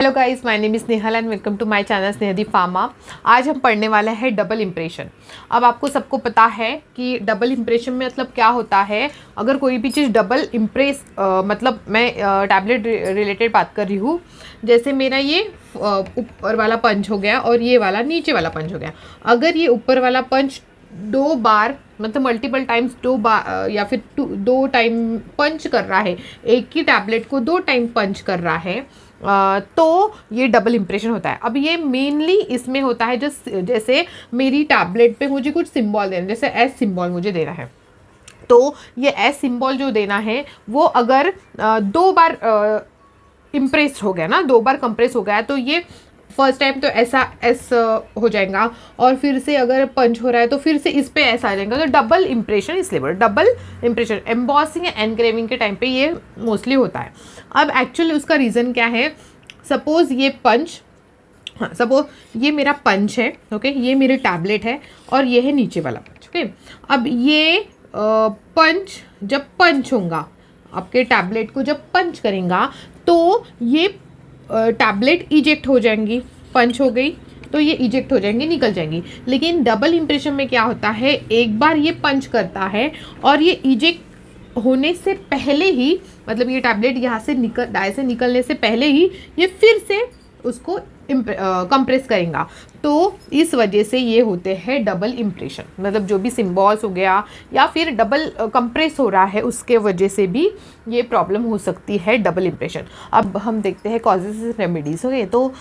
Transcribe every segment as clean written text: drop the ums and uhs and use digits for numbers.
Hello guys, my name is Nehal and welcome to my channel Snehdi pharma. आज हम पढ़ने वाले हैं डबल इम्प्रेशन। अब आपको सबको पता है कि डबल इम्प्रेशन में मतलब क्या होता है। अगर कोई भी चीज़ डबल इम्प्रेस मतलब मैं टैबलेट रिलेटेड बात कर रही हूँ। जैसे मेरा ये ऊपर वाला पंच हो गया और ये वाला नीचे वाला पंच हो गया। अगर ये ऊपर वाला पंच दो बार मतलब मल्टीपल टाइम्स दो बार या फिर दो टाइम पंच कर रहा है, एक ही टैबलेट को दो टाइम पंच कर रहा है, तो ये डबल इम्प्रेशन होता है। अब ये मेनली इसमें होता है जैसे मेरी टैबलेट पे मुझे कुछ सिंबल देना, जैसे एस सिंबल मुझे देना है, तो ये एस सिंबल जो देना है वो अगर दो बार इम्प्रेस हो गया ना, दो बार कंप्रेस हो गया, तो ये फर्स्ट टाइम तो ऐसा एस हो जाएगा और फिर से अगर पंच हो रहा है तो फिर से इस पे ऐसा आ जाएगा। तो डबल इम्प्रेशन इसलिए बोल, डबल इम्प्रेशन एम्बॉसिंग या एनग्रेविंग के टाइम पे ये मोस्टली होता है। अब एक्चुअली उसका रीज़न क्या है। सपोज़ ये पंच, हाँ सपोज ये मेरा पंच है, ओके, ये मेरी टैबलेट है और ये है नीचे वाला पंच, ओके। अब ये पंच जब पंच होगा, आपके टैबलेट को जब पंच करेगा तो ये टैबलेट इजेक्ट हो जाएंगी। पंच हो गई तो ये इजेक्ट हो जाएंगी, निकल जाएंगी। लेकिन डबल इम्प्रेशन में क्या होता है, एक बार ये पंच करता है और ये इजेक्ट होने से पहले ही, मतलब ये टैबलेट यहाँ से डाय से निकलने से पहले ही ये फिर से उसको कंप्रेस करेगा। तो इस वजह से ये होते हैं डबल इम्प्रेशन। मतलब जो भी सिम्बॉल्स हो गया या फिर डबल कंप्रेस हो रहा है, उसके वजह से भी ये प्रॉब्लम हो सकती है डबल इम्प्रेशन। अब हम देखते हैं कॉजेज रेमेडीज। ओके, तो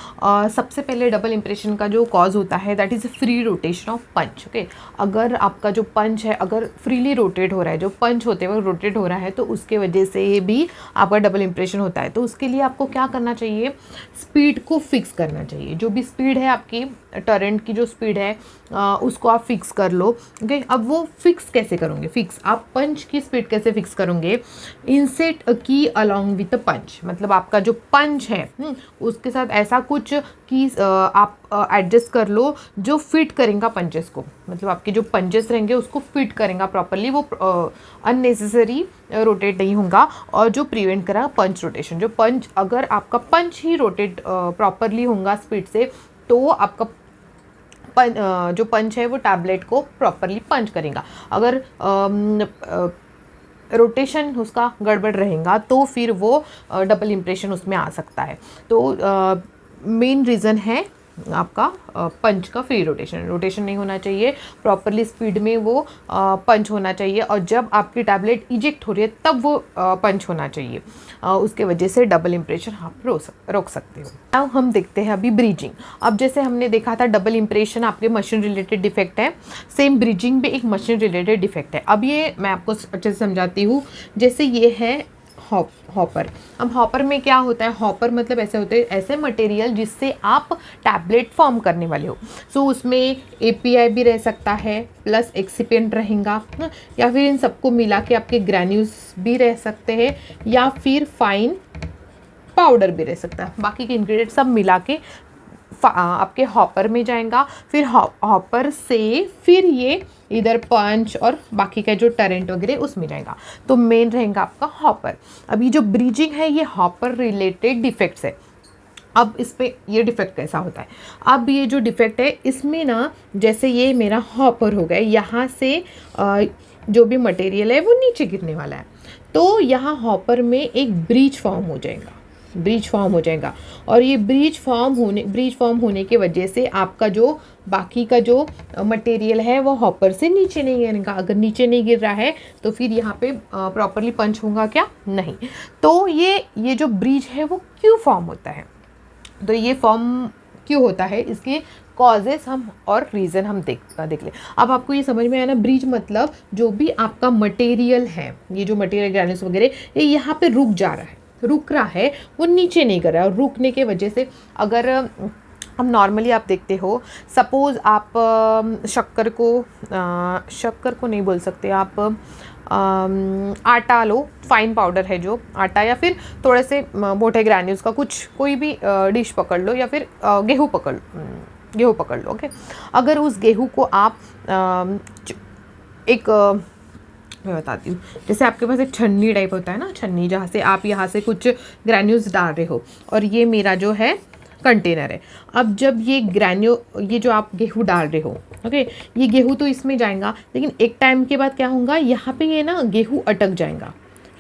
सबसे पहले डबल इम्प्रेशन का जो कॉज होता है that is free rotation of punch. Okay, अगर आपका जो पंच है अगर फ्रीली रोटेट हो रहा है, जो पंच होते हुए रोटेट हो रहा है, तो उसके वजह से भी आपका डबल इम्प्रेशन होता है। तो उसके लिए आपको क्या करना चाहिए, स्पीड को फिक्स करना चाहिए। जो भी स्पीड है आपकी टरेंट की जो स्पीड है उसको आप फिक्स कर लो। ओके, अब वो फिक्स कैसे करोगे, फिक्स आप पंच की स्पीड कैसे फिक्स करोगे, इंसेट अ की अलोंग विथ अ पंच। मतलब आपका जो पंच है उसके साथ ऐसा कुछ की आप एडजस्ट कर लो जो फिट करेगा पंचेस को। मतलब आपके जो पंचेस रहेंगे उसको फिट करेगा प्रॉपरली, वो अननेसेसरी रोटेट नहीं होगा और जो प्रिवेंट करेगा पंच रोटेशन। जो पंच, अगर आपका पंच ही रोटेट प्रॉपरली होगा स्पीड से, तो आपका जो पंच है वो टैबलेट को प्रॉपरली पंच करेगा। अगर रोटेशन उसका गड़बड़ रहेगा तो फिर वो डबल इम्प्रेशन उसमें आ सकता है। तो मेन रीज़न है आपका पंच का फ्री रोटेशन नहीं होना चाहिए, प्रॉपरली स्पीड में वो पंच होना चाहिए। और जब आपकी टैबलेट इजेक्ट हो रही है तब वो पंच होना चाहिए। उसके वजह से डबल इम्प्रेशन आप रोक सकते हो। अब हम देखते हैं अभी ब्रीजिंग। अब जैसे हमने देखा था डबल इम्प्रेशन आपके मशीन रिलेटेड डिफेक्ट है, सेम ब्रीजिंग भी एक मशीन रिलेटेड डिफेक्ट है। अब ये मैं आपको अच्छे से समझाती हूँ। जैसे ये है हॉपर। अब हॉपर में क्या होता है, हॉपर मतलब ऐसे होते हैं ऐसे मटेरियल जिससे आप टैबलेट फॉर्म करने वाले हो। सो उसमें एपीआई भी रह सकता है प्लस एक्सिपिएंट रहेगा, या फिर इन सबको मिला के आपके ग्रैन्यूल्स भी रह सकते हैं या फिर फाइन पाउडर भी रह सकता है। बाकी के इंग्रेडिएंट सब मिला के आपके हॉपर में जाएगा। फिर हॉपर से फिर ये इधर पंच और बाकी का जो टरेंट वगैरह उसमें जाएगा। तो मेन रहेगा आपका हॉपर। अभी जो ब्रीजिंग है ये हॉपर रिलेटेड डिफेक्ट्स है। अब इस पे ये डिफेक्ट कैसा होता है, अब ये जो डिफेक्ट है इसमें ना, जैसे ये मेरा हॉपर हो गया, यहाँ से जो भी मटेरियल है वो नीचे गिरने वाला है, तो यहाँ हॉपर में एक ब्रीच फॉर्म हो जाएगा, ब्रीच फॉर्म हो जाएगा। और ये ब्रीच फॉर्म होने की वजह से आपका जो बाकी का जो मटेरियल है वो हॉपर से नीचे नहीं गिरेगा। अगर नीचे नहीं गिर रहा है तो फिर यहाँ पे प्रॉपरली पंच होगा क्या, नहीं। तो ये जो ब्रीच है वो क्यों फॉर्म होता है, तो ये फॉर्म क्यों होता है, इसके कॉजेस हम और रीज़न हम देख ले। अब आपको ये समझ में आया ना, ब्रीच मतलब जो भी आपका मटेरियल है, ये जो मटेरियल ग्रैन्यूल्स वगैरह ये यहाँ पे रुक जा रहा है, रुक रहा है, वो नीचे नहीं कर रहा है। और रुकने के वजह से अगर हम नॉर्मली आप देखते हो, सपोज़ आप शक्कर को नहीं बोल सकते आप, आटा लो, फाइन पाउडर है जो आटा, या फिर थोड़े से मोटे ग्रैन्यूल्स का कुछ कोई भी डिश पकड़ लो, या फिर गेहूँ पकड़ लो। ओके, अगर उस गेहूँ को आप एक मैं बताती हूँ, जैसे आपके पास एक छन्नी टाइप होता है ना, छन्नी, जहाँ से आप यहाँ से कुछ ग्रैन्यूल्स डाल रहे हो, और ये मेरा जो है कंटेनर है। अब जब ये जो आप गेहूँ डाल रहे हो, ओके, ये गेहूँ तो इसमें जाएगा, लेकिन एक टाइम के बाद क्या होगा, यहाँ पे ये ना गेहूँ अटक जाएगा।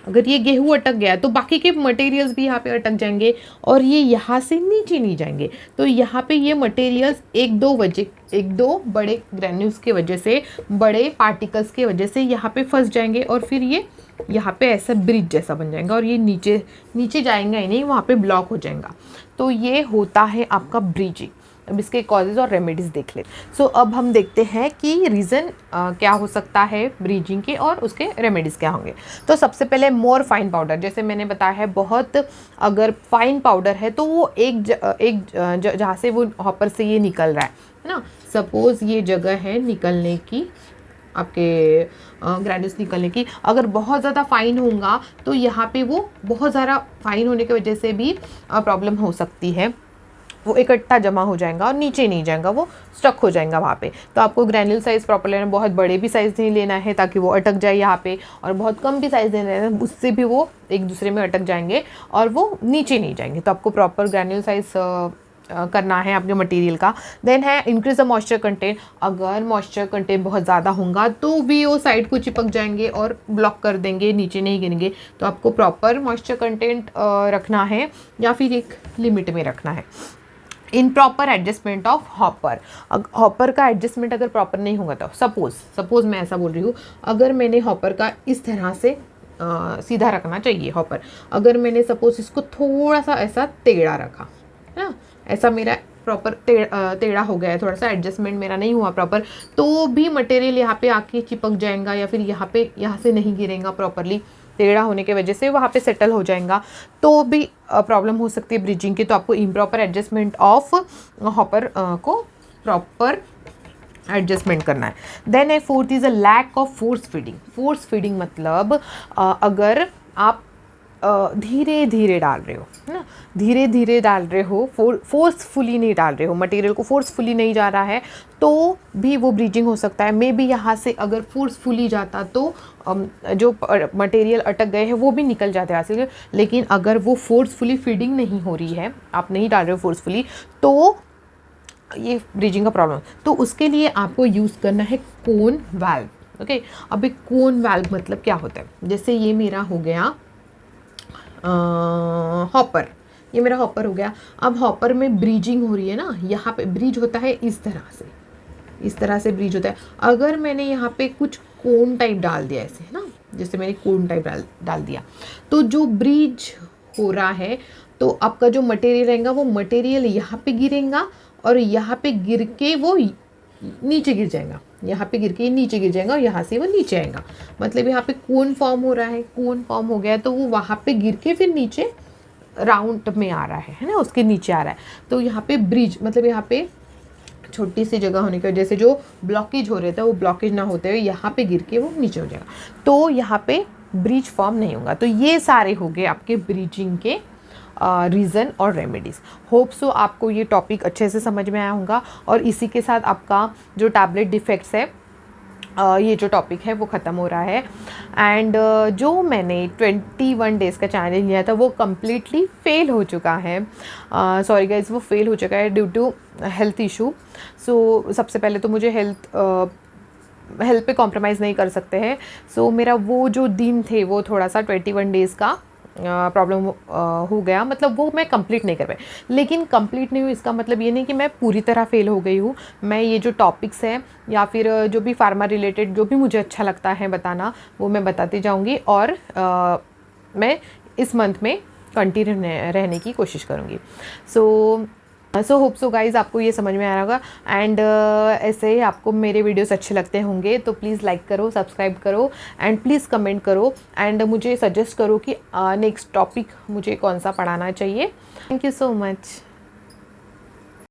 अगर ये गेहूँ अटक गया तो बाकी के मटेरियल्स भी यहाँ पे अटक जाएंगे और ये यहाँ से नीचे नहीं जाएंगे। तो यहाँ पे ये मटेरियल्स एक दो बड़े ग्रैन्यूल्स की वजह से, बड़े पार्टिकल्स की वजह से यहाँ पे फंस जाएंगे और फिर ये यहाँ पे ऐसा ब्रिज जैसा बन जाएगा और ये नीचे जाएंगा ही नहीं, वहाँ पे ब्लॉक हो जाएगा। तो ये होता है आपका ब्रीजिंग। अब इसके कॉजेज़ और रेमेडीज़ देख ले। सो अब हम देखते हैं कि रीज़न क्या हो सकता है ब्रीजिंग के और उसके रेमेडीज़ क्या होंगे। तो सबसे पहले मोर फाइन पाउडर, जैसे मैंने बताया है, बहुत अगर फाइन पाउडर है तो वो जहाँ से वो हॉपर से ये निकल रहा है ना, सपोज़ ये जगह है निकलने की, आपके ग्रैन्यूल्स निकलने की, अगर बहुत ज़्यादा फाइन होगा तो यहाँ पे वो बहुत ज़्यादा फाइन होने की वजह से भी प्रॉब्लम हो सकती है। वो इकट्ठा जमा हो जाएगा और नीचे नहीं जाएगा, वो स्टक हो जाएगा वहाँ पे। तो आपको ग्रैन्यूल साइज़ प्रॉपर लेना है, बहुत बड़े भी साइज़ नहीं लेना है ताकि वो अटक जाए यहाँ पे, और बहुत कम भी साइज़ लेना है, उससे भी वो एक दूसरे में अटक जाएंगे और वो नीचे नहीं जाएंगे। तो आपको प्रॉपर ग्रैन्यूल साइज़ करना है आपके मटेरियल का। देन है इंक्रीज द मॉइस्चर कंटेंट। अगर मॉइस्चर कंटेंट बहुत ज़्यादा होगा तो भी वो साइड को चिपक जाएंगे और ब्लॉक कर देंगे, नीचे नहीं गिरेंगे। तो आपको प्रॉपर मॉइस्चर कंटेंट रखना है या फिर एक लिमिट में रखना है। In proper adjustment of hopper, hopper का एडजस्टमेंट अगर प्रॉपर नहीं होगा तो सपोज़ मैं ऐसा बोल रही हूँ, अगर मैंने हॉपर का इस तरह से सीधा रखना चाहिए हॉपर, अगर मैंने सपोज़ इसको थोड़ा सा ऐसा टेढ़ा रखा है ना, ऐसा मेरा प्रॉपर टेढ़ा हो गया है, थोड़ा सा एडजस्टमेंट मेरा नहीं हुआ प्रॉपर, तो भी मटेरियल यहाँ पे आके चिपक जाएगा या फिर यहाँ से नहीं गिरेगा प्रॉपरली, टेढ़ा होने की वजह से वहाँ पे सेटल हो जाएगा, तो भी प्रॉब्लम हो सकती है ब्रिजिंग की। तो आपको इम्प्रॉपर एडजस्टमेंट ऑफ हॉपर को प्रॉपर एडजस्टमेंट करना है। देन है fourth is a lack of force feeding. Force feeding मतलब अगर आप धीरे धीरे डाल रहे हो, है ना, धीरे धीरे डाल रहे हो, फोर्सफुली नहीं डाल रहे हो, मटेरियल को फोर्सफुली नहीं जा रहा है, तो भी वो ब्रीजिंग हो सकता है। मे बी यहाँ से अगर फोर्सफुली जाता तो जो मटेरियल अटक गए हैं वो भी निकल जाते हैं यहाँ से, लेकिन अगर वो फोर्सफुली फीडिंग नहीं हो रही है, आप नहीं डाल रहे हो फोर्सफुली, तो ये ब्रीजिंग का प्रॉब्लम। तो उसके लिए आपको यूज़ करना है कोन वाल्व। ओके, अब एक कोन वाल्व मतलब क्या होता है, जैसे ये मेरा हो गया हॉपर, ये मेरा हॉपर हो गया। अब हॉपर में ब्रीजिंग हो रही है ना, यहाँ पे ब्रीज होता है इस तरह से ब्रीज होता है। अगर मैंने यहाँ पे कुछ कोन टाइप डाल दिया ऐसे, है ना, जैसे मैंने कोन टाइप डाल दिया, तो जो ब्रीज हो रहा है, तो आपका जो मटेरियल रहेगा वो मटेरियल यहाँ पे गिरेगा और यहाँ पे गिर के वो नीचे गिर जाएगा, यहाँ पे गिर के नीचे गिर जाएगा और यहाँ से वो नीचे आएगा। मतलब यहाँ पे कोन फॉर्म हो रहा है, कोन फॉर्म हो गया तो वो वहाँ पे गिर के फिर नीचे राउंड में आ रहा है ना, उसके नीचे आ रहा है। तो यहाँ पे ब्रिज मतलब यहाँ पे छोटी सी जगह होने की वजह से जो ब्लॉकेज हो रहा था वो ब्लॉकेज ना होते हुए यहाँ पे गिर के वो नीचे हो जाएगा, तो यहाँ पे ब्रिज फॉर्म नहीं होगा। तो ये सारे हो गए आपके ब्रीजिंग के रीज़न और रेमेडीज़। होप सो आपको ये टॉपिक अच्छे से समझ में आया होगा और इसी के साथ आपका जो टैबलेट डिफेक्ट्स है, ये जो टॉपिक है वो ख़त्म हो रहा है। एंड जो मैंने 21 डेज़ का चैलेंज लिया था वो कम्प्लीटली फेल हो चुका है। सॉरी गाइज, वो फेल हो चुका है ड्यू टू हेल्थ इशू। सो सबसे पहले तो मुझे हेल्थ पे कॉम्प्रोमाइज़ नहीं कर सकते हैं। सो मेरा वो जो दिन थे वो थोड़ा सा 21 डेज़ का प्रॉब्लम हो गया, मतलब वो मैं कंप्लीट नहीं कर पाई। लेकिन कंप्लीट नहीं हुई इसका मतलब ये नहीं कि मैं पूरी तरह फेल हो गई हूँ। मैं ये जो टॉपिक्स हैं या फिर जो भी फार्मा रिलेटेड जो भी मुझे अच्छा लगता है बताना, वो मैं बताती जाऊँगी और मैं इस मंथ में कंटिन्यू रहने की कोशिश करूँगी। सो होप सो गाइज़ आपको ये समझ में आ रहा होगा। एंड ऐसे ही आपको मेरे वीडियोस अच्छे लगते होंगे तो प्लीज़ लाइक करो, सब्सक्राइब करो एंड प्लीज़ कमेंट करो एंड मुझे सजेस्ट करो कि नेक्स्ट टॉपिक मुझे कौन सा पढ़ाना चाहिए। Thank you so much.